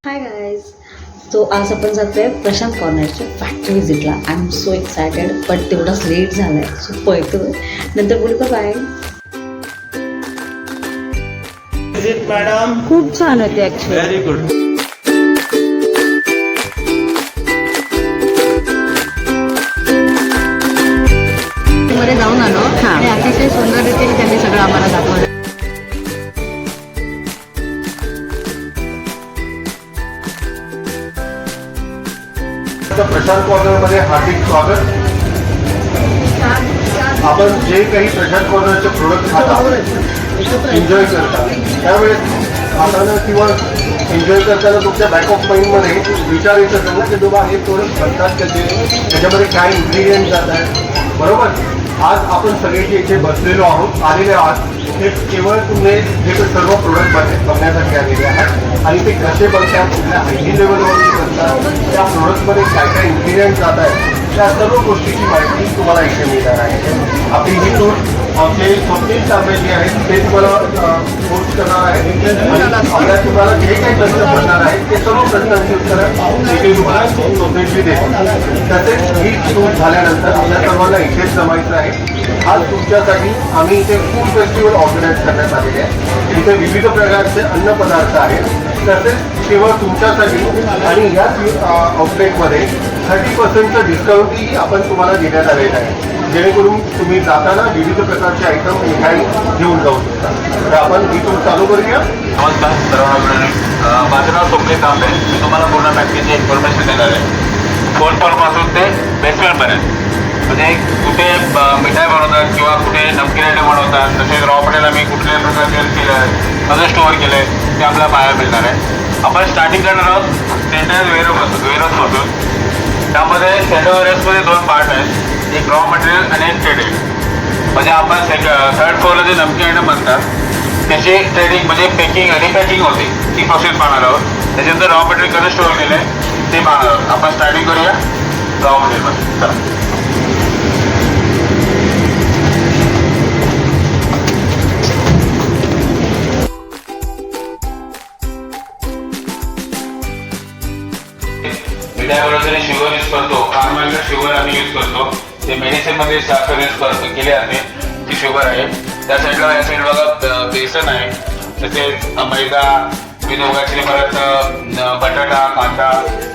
Hi guys. तो आज आपण जातोय प्रशांत कॉर्नरच्या फॅक्टरी व्हिजिटला. आय एम सो एक्सायटेड, पण तेवढाच लेट झालाय, सो पळतोय. नंतर बोलू का बाय. मॅडम खूप छान होते ऍक्च्युली. Very good. मध्ये जाऊन आलो आणि अतिशय सुंदर रीतीने त्यांनी सगळं आम्हाला दाखवलं. प्रशांत कॉर्नरमध्ये हार्दिक स्वागत. आपण जे काही प्रशांत कॉर्नरचे प्रोडक्ट खाता एन्जॉय करता त्यावेळेस खाताना किंवा एन्जॉय करताना तुमच्या बॅक ऑफ माइंडमध्ये विचार येत असेल ना की बाबा हे प्रोडक्ट बनतात कसे, त्याच्यामध्ये काय इन्ग्रेडियंट जात आहेत. बरोबर. आज आपण सगळे जे इथे बसलेलो आहोत, आलेले आहात, हे केवळ तुम्ही जे सर्व प्रोडक्ट बघण्यासाठी आलेले आहेत आणि ते कसे बनतात, कुठल्या हायजीन लेवलवरती बनतात, त्या प्रोडक्टमध्ये काय काय इन्ग्रेडियंट जात आहेत, त्या सर्व गोष्टीची माहिती तुम्हाला इथे मिळणार आहे. आपली ही टूर आमचे स्वप्नील तांबे जे आहेत ते तुम्हाला पोस्ट करणार आहेत आणि तुम्हाला जे काही प्रश्न पडणार आहेत ते सर्व प्रश्नांची उत्तरं इथे तुम्हाला स्वप्नीलशी देतो. तसेच ही टूर झाल्यानंतर आपल्या सर्वांना इथेच जमायचं आहे. आज तुमच्यासाठी आम्ही इथे फूड फेस्टिवल ऑर्गनाईज करण्यात आलेले आहे. इथे विविध प्रकारचे अन्नपदार्थ आहेत. तसेच केवळ तुमच्यासाठी आणि याच आउटलेटमध्ये 30% डिस्काउंटही आपण तुम्हाला देण्यात आलेलं आहे, जेणेकरून तुम्ही जाताना विविध प्रकारचे आयटम मिठाई घेऊन जाऊ शकता. तर आपण ही टूर चालू करूया. नमस्कार सर्वांना. माझं नाव स्वप्नील तांबे. मी तुम्हाला पूर्ण पॅकेजची इन्फॉर्मेशन देणार आहे. फोनपासून ते बेसमेंटपर्यंत, म्हणजे कुठे मिठाई बनवतात किंवा कुठे नमकीन आयटम बनवतात, तसेच रॉ मटेरियल आम्ही कुठल्या प्रकारचे केलं आहे, कसं स्टोअर केलं आहे ते आपल्याला पाहायला मिळणार आहे. आपण स्टार्टिंग करणार आहोत सेंटर वेअरहाऊसपासून. त्यामध्ये सेंटर वेअरहाऊसमध्ये 2 पार्ट आहेत, एक रॉ मटेरियल आणि एक ट्रेडिंग. म्हणजे आपण थर्ड फ्लोअरला जे नमकीन आयटम बनतात त्याची ट्रेडिंग म्हणजे पॅकिंग आणि पॅकिंग होते, ती प्रोसेस पाहणार आहोत. त्याच्यानंतर रॉ मटेरियल कसं स्टोअर केलं आहे ते पाहणार आहोत. आपण स्टार्टिंग करूया रॉ मटेरियलमध्ये. चला. मिठाईबरोबर शुगर यूज करतो, फार्मल शुगर आम्ही यूज करतो. ते मेडिसिनमध्ये साखर यूज केले जाते, ती शुगर आहे. त्या साईडला या साईड बघा बेसन आहे, तसेच मैदा, विनोगाची, परत बटाटा, कांदा,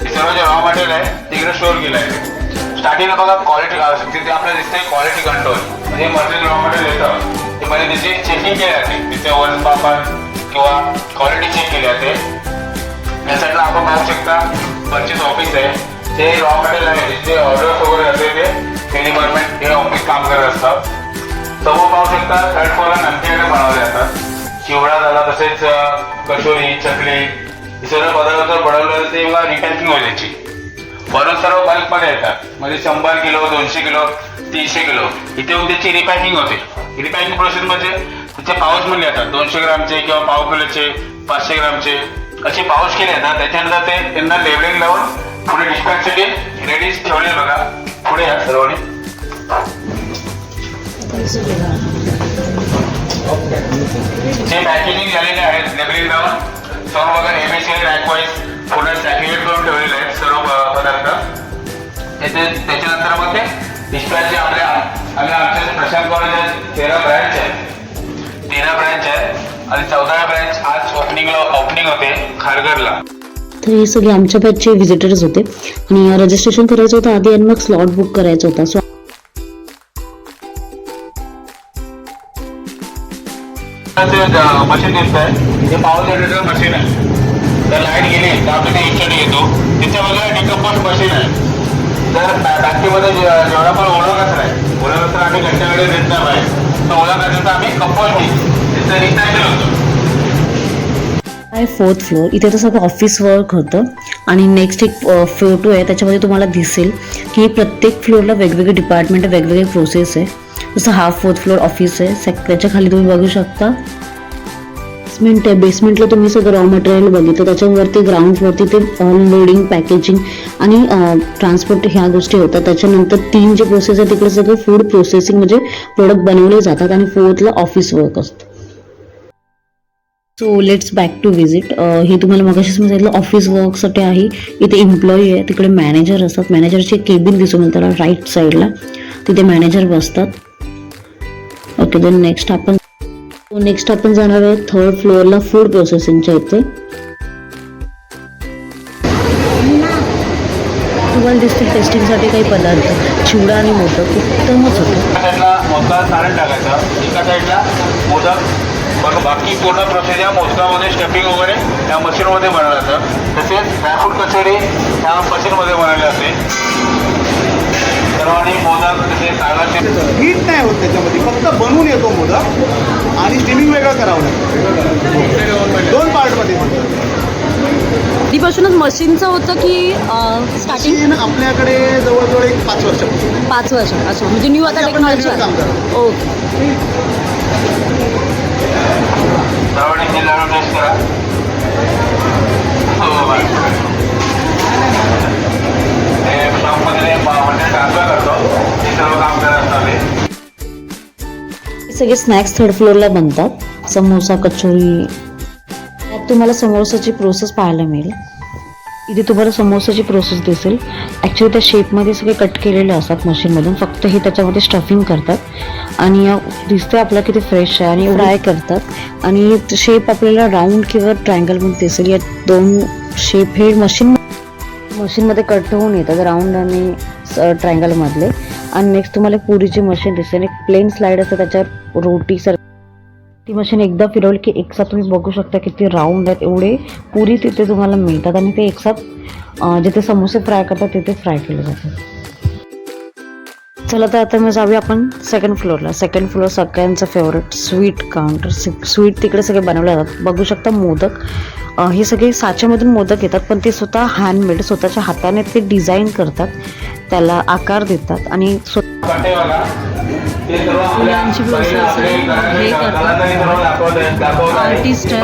हे सर्व जे रॉ मटेरियल आहे तिकडे स्टोअर केलं आहे. स्टार्टिंगला बघा क्वालिटी तिथे आपल्याला दिसते क्वालिटी कंट्रोल, म्हणजे मटेरियल रॉ मटेरियल येतं ते मध्ये त्याची चेकिंग केली जाते, तिथे वजन मापन किंवा क्वालिटी चेक केली जाते. या साईडला आपण पाहू शकता परचेस ऑफिस आहे. ते रॉ मटेरियल आहे, जिथे ऑर्डर्स वगैरे असते ते डिपार्टमेंट हे ऑफिस काम करत असतात. समोर पाहू शकता थर्ड फ्लोअरला नमकीन आयटम बनवले जातात. चिवडा झाला, तसेच कचोरी, चकली, हे सर्व पदार्थ बनवले ते रिपॅकिंग होईल त्याची. वरून सर्व बल्कमध्ये येतात, म्हणजे 100 किलो, 200 किलो, 300 किलो इथे येऊन त्याची रिपॅकिंग होते. रिपॅकिंग प्रोसेस म्हणजे त्याचे पाऊच म्हणले जातात, 200 ग्रामचे किंवा पाव किलोचे, 500 ग्रामचे असे पाऊच केले जातात. त्याच्यानंतर ते त्यांना लेबलिंग लावून पुढे डिस्पॅचसाठी रेडी ठेवले. बघा पुढे या सर्वांनी. जे पॅकेजिंग झालेले आहेत लेबलिंग लावून सर्व बघा एमएससी रॅक वाईज पुढे सॅक्युलेट करून ठेवलेले आहेत सर्व पदार्थ. त्याच्यानंतर मग ते डिस्पॅच आमच्या प्रशांत कॉलेज 13 ब्रँच आहेत. 13 ब्रँच आहेत आणि 14 ब्रँच आज ओपनिंग होते खारघरला. तर हे सगळे आमच्या बॅचचे व्हिजिटर्स होते आणि रजिस्ट्रेशन करायचं होतं आधी आणि मग स्लॉट बुक करायचा होता. सो मशीन दिसत आहे, ते पॉवर जनरेटर मशीन आहे. तर लाईट गेली तर आपण इन्स्टंट येतो. त्याच्या बाजूला डिकम्पोस्ट मशीन आहे. तर बॅटरीमध्ये जेवढा पण ओला कचरा आहे, ओला कचरा आम्ही घंट्याकडे देत नाही पाहिजे, तर ओला कचरा आम्ही कंपोस्टिंग त्याचं रिसायकल होतो. आहे 4th फ्लोअर. इथे तर सगळं ऑफिस वर्क होतं आणि नेक्स्ट एक फोटो आहे, त्याच्यामध्ये तुम्हाला दिसेल की प्रत्येक फ्लोअरला वेगवेगळे डिपार्टमेंट, वेगवेगळे प्रोसेस आहे. जसं 4th फ्लोअर ऑफिस आहे, त्याच्या खाली तुम्ही बघू शकता बेसमेंट आहे. बेसमेंटला तुम्ही सगळं रॉ मटेरियल बघितलं, त्याच्यावरती ग्राउंड फ्लोअरती ते लोडिंग, पॅकेजिंग आणि ट्रान्सपोर्ट ह्या गोष्टी होतात. त्याच्यानंतर 3 जे प्रोसेस आहे तिकडे सगळं फूड प्रोसेसिंग म्हणजे प्रोडक्ट बनवले जातात आणि 4thला ऑफिस वर्क असतं. So let's back to visit. हे तुम्हाला मगाशीच मी सांगितलं ऑफिस वर्कसाठी आहे. इथे एम्प्लॉई आहे, तिकडे मॅनेजर असतात. मॅनेजरची केबिन दिसून मला त्याला राईट साईडला तिथे मॅनेजर बसतात. ओके, देन नेक्स्ट आपण जाणार आहोत थर्ड फ्लोअरला फूड प्रोसेसिंगच्या इथे. तुम्हाला दिसतील टेस्टिंगसाठी काही पदार्थ, चिवडा आणि मोदक उत्तमच होतं. एका साईडला मोदकाला सारण टाकायचं, एका साईडला मोदक. बघा बाकी पूर्ण प्रोसेस या मोदकामध्ये स्टफिंग वगैरे त्या मशीनमध्ये बनवलं जातं. तसेच ड्रायफ्रूट कचोरी त्या मशीनमध्ये बनवली जाते. सर्वांनी मोदक तसे तागाचे हीट नाही होत त्याच्यामध्ये, फक्त बनवून येतो मोदक आणि स्टीमिंग वेगळं करावं लागतं. 2 पार्टमध्ये बनतं. आधीपासूनच मशीनचं होतं की स्टार्टिंग मशीन आपल्याकडे जवळजवळ एक 5 वर्षापासून 5 वर्ष असं म्हणजे न्यू आता टेक्नॉलॉजी काम करतो. ओके. सर्वांनी लाडू टेस्ट करा. हो बाय. हे शॉपमध्ये म्हणजे ट्रान्सफर करतो, हे सर्व काम करत असताना सगळे स्नॅक्स थर्ड फ्लोअरला बनतात. समोसा, कचोरी. त्यात तुम्हाला समोसाची प्रोसेस पाहायला मिळेल. इथे तुम्हाला समोसाची प्रोसेस दिसेल. ॲक्च्युली त्या शेपमध्ये सगळे कट केलेले असतात मशीनमधून, फक्त हे त्याच्यामध्ये स्टफिंग करतात आणि दिसतं आपल्याला किती फ्रेश आहे आणि फ्राय करतात आणि शेप आपल्याला राऊंड किंवा ट्रायंगलमध्ये दिसेल. या 2 शेप हे मशीनमध्ये कट होऊन येतात, राऊंड आणि ट्रायंगलमधले. आणि नेक्स्ट तुम्हाला पुरीची मशीन दिसेल. एक प्लेन स्लाईड असते, त्याच्यावर रोटी सर ती मशीन एकदा फिरवली की एकसाथ तुम्ही बघू शकता किती राऊंड आहेत. एवढे पुरी तिथे तुम्हाला मिळतात आणि ते एकसाथ जिथे समोसे फ्राय करतात तिथे फ्राय केले जातात. चला तर आता मग जाऊया आपण सेकंड फ्लोअरला. सेकंड फ्लोअर सगळ्यांचं फेवरेट स्वीट काउंटर. स्वीट तिकडे सगळे बनवले जातात. बघू शकता मोदक. हे सगळे साच्यामधून मोदक येतात, पण ते स्वतः हँडमेड, स्वतःच्या हाताने ते डिझाईन करतात, त्याला आकार देतात आणि मुलांची प्रोसेस हे करतात. आर्टिस्ट आहे.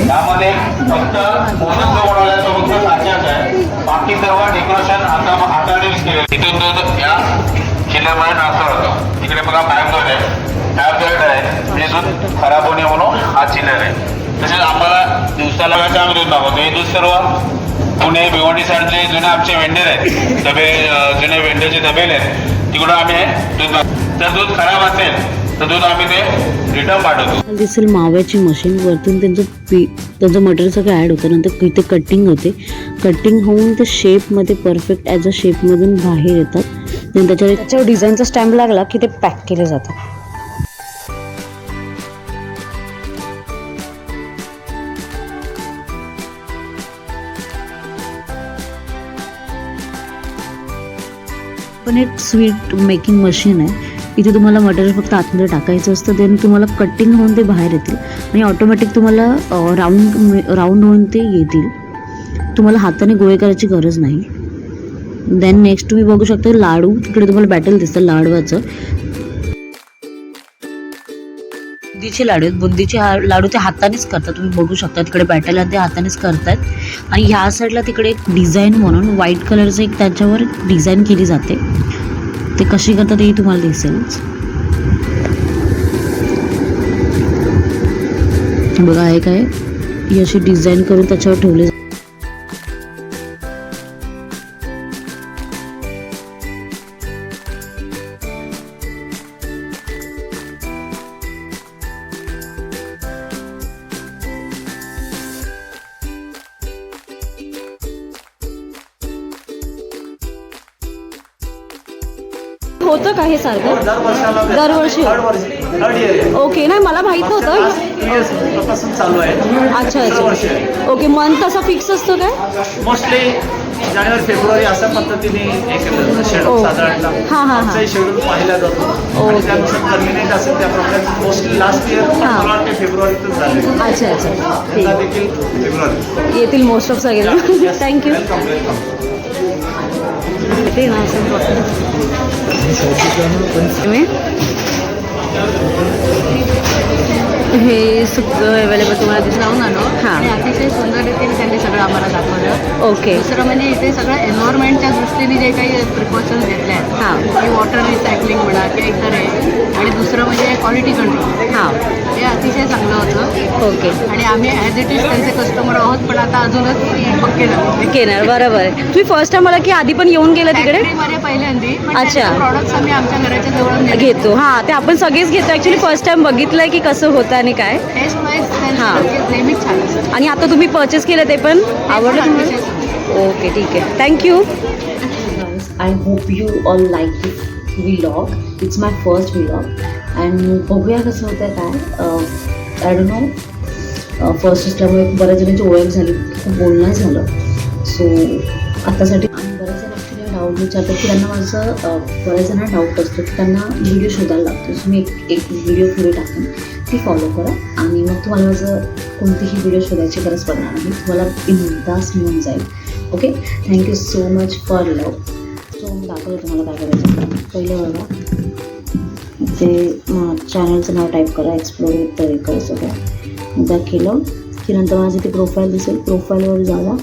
यामध्ये फक्त मोदक बनवल्याचं फक्त साच्याच आहे, बाकी सर्व डेकोरेशन हातानेच केले. इथून दूध या चिल्लरमध्ये ट्रान्सफर होतो. इकडे बघा पॅक आहे, आहे म्हणजे दूध खराब होणे म्हणून हा चिल्लर आहे. तसेच आम्हाला दिवसाला आम्ही दूध मागवतो. हे दूध सर्व पुणे भिवंडी साईडचे जुने आमचे वेंडर आहेत, डबे जुने वेंडरचे डबेले आहेत, तिकडून आम्ही दूध मागवतो. जर दूध खराब असेल तर दूध आम्ही ते रिटर्न पाठवतो. दिसेल माव्याची मशीन. वरतून त्यांचं मटेरियल सगळं ॲड होतं. नंतर इथे कटिंग होते. कटिंग होऊन ते शेपमध्ये परफेक्ट ॲज अ शेपमधून बाहेर येतात. त्याच्यावर डिझाईनचा स्टॅम्प लागला की ते पॅक केले जातात. पण एक स्वीट मेकिंग मशीन आहे. इथे तुम्हाला मटेरियल फक्त आतमध्ये टाकायचं असतं, देन तुम्हाला कटिंग होऊन ते बाहेर येतील आणि ऑटोमॅटिक तुम्हाला राऊंड होऊन ते येतील. तुम्हाला हाताने गोळे करायची गरज नाही. देन नेक्स्ट तुम्ही बघू शकता लाडू. तिकडे तुम्हाला बॅटल दिसतं लाडवाचं. बुंदीचे लाडू आहेत. बुंदीचे लाडू ते हातानेच करतात. तुम्ही बघू शकता तिकडे बॅटल ते हातानेच करतात. आणि ह्या साईडला तिकडे एक डिझाईन म्हणून व्हाईट कलरचं एक त्याच्यावर डिझाईन केली जाते. ते कशी करतात हे तुम्हाला दिसेल. बघा आहे काय, ही अशी डिझाईन करून त्याच्यावर ठेवले. होतं का हे सारखं दरवर्षी? ओके, नाही मला माहित नव्हतं. चालू आहे. अच्छा अच्छा. ओके, मंथ तसा फिक्स असतो काय? मोस्टली जानेवारी फेब्रुवारी अशा पद्धतीने शेड्यूल साधारणतः हां हां हां. शेड्यूल पाहिला जातो आणि त्यानुसार कन्व्हिनियंट असेल त्याप्रमाणे. मोस्टली लास्ट इयर मला वाटते फेब्रुवारीतच झाले. अच्छा अच्छा, ठीक. देखील फेब्रुवारी येतील मोस्ट ऑफ सगळे. थँक्यू. ते ना असं हे सगळं अवेलेबल तुम्हाला दिसलं आलो हां. आणि अतिशय सुंदर रीतीने त्यांनी सगळं आम्हाला दाखवलं. ओके. दुसरं म्हणजे इथे सगळं एन्व्हायरमेंटच्या दृष्टीने जे काही प्रिकॉशन्स घेतले आहेत हां. की वॉटर रिसायकलिंग म्हणा किंवा इतर आहे आणि दुसरं म्हणजे क्वालिटी कंट्रोल हां. हे अतिशय चांगलं होतं. ओके. आणि आम्ही ॲज इट इज त्यांचे कस्टमर आहोत पण आता अजूनच पक्के झालो. केणार बरोबर आहे. तुम्ही फर्स्ट टाइम मला की आधी पण येऊन गेला तिकडे फॅक्टरीमध्ये पहिल्यांदी अच्छा. प्रॉडक्ट्स आम्ही आमच्या घराच्या जवळ घेतो. हां, ते आपण सगळेच घेतो. ॲक्च्युली फर्स्ट टाइम बघितलंय की कसं होतं आणि काय. टेस्ट वाईज हां. त्यांचे नेहमीच छान असतं. आणि आता तुम्ही परचेस केलं ते पण आवडलं तुम्हाला? ओके, ठीक आहे. Thank you. I hope you all like this vlog. It's my first vlog and बघूया कसं होतं काय. आय डोंट नो, फर्स्ट असल्यामुळे बऱ्याच जणांची ओळख झाली, खूप बोलणं झालं. सो आत्तासाठी आणि बऱ्याच जण ॲक्च्युली डाऊट विचारतात की त्यांना माझं बऱ्याच जणांना डाऊट असतो की त्यांना व्हिडिओ शोधायला लागतो. सो मी एक व्हिडिओ पुढे टाकेन, ती फॉलो करा आणि मग तुम्हाला माझं कोणतीही व्हिडिओ शोधायची गरज पडणार नाही. तुम्हाला बिनधास्त मिळून जाईल. Okay. Thank you so much for love. So मी दाखवलं तुम्हाला काय करायचं. पहिलं बघा, ते चॅनलचं नाव टाईप करा, एक्सप्लोर विथ तरीकर्स वगैरे. एकदा केलं की नंतर माझी ती प्रोफाईल दिसेल. प्रोफाईलवर जावा.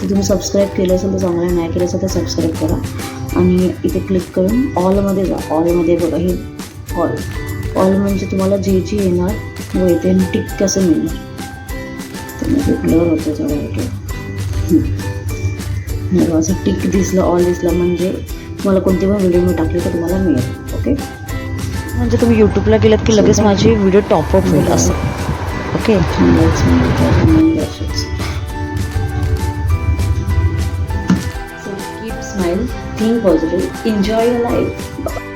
ते तुम्ही सबस्क्राईब केलं असेल तर चांगलं, नाही केलं असेल तर सबस्क्राईब करा आणि इथे क्लिक करून ऑलमध्ये जा. ऑलमध्ये बघा, हे ऑल म्हणजे तुम्हाला जे जे येणार व इथे टिक कसं मिळणार. तर ब्लर होतं थोडं. असं टिक दिसलं, ऑल दिसलं म्हणजे तुम्हाला कोणती पण व्हिडिओ मी टाकली तर तुम्हाला मिळेल. ओके. म्हणजे तुम्ही यूट्यूबला गेलात की लगेच माझी व्हिडिओ टॉपअप होईल असं. Okay. So keep smile, think positive, enjoy your life. Bye.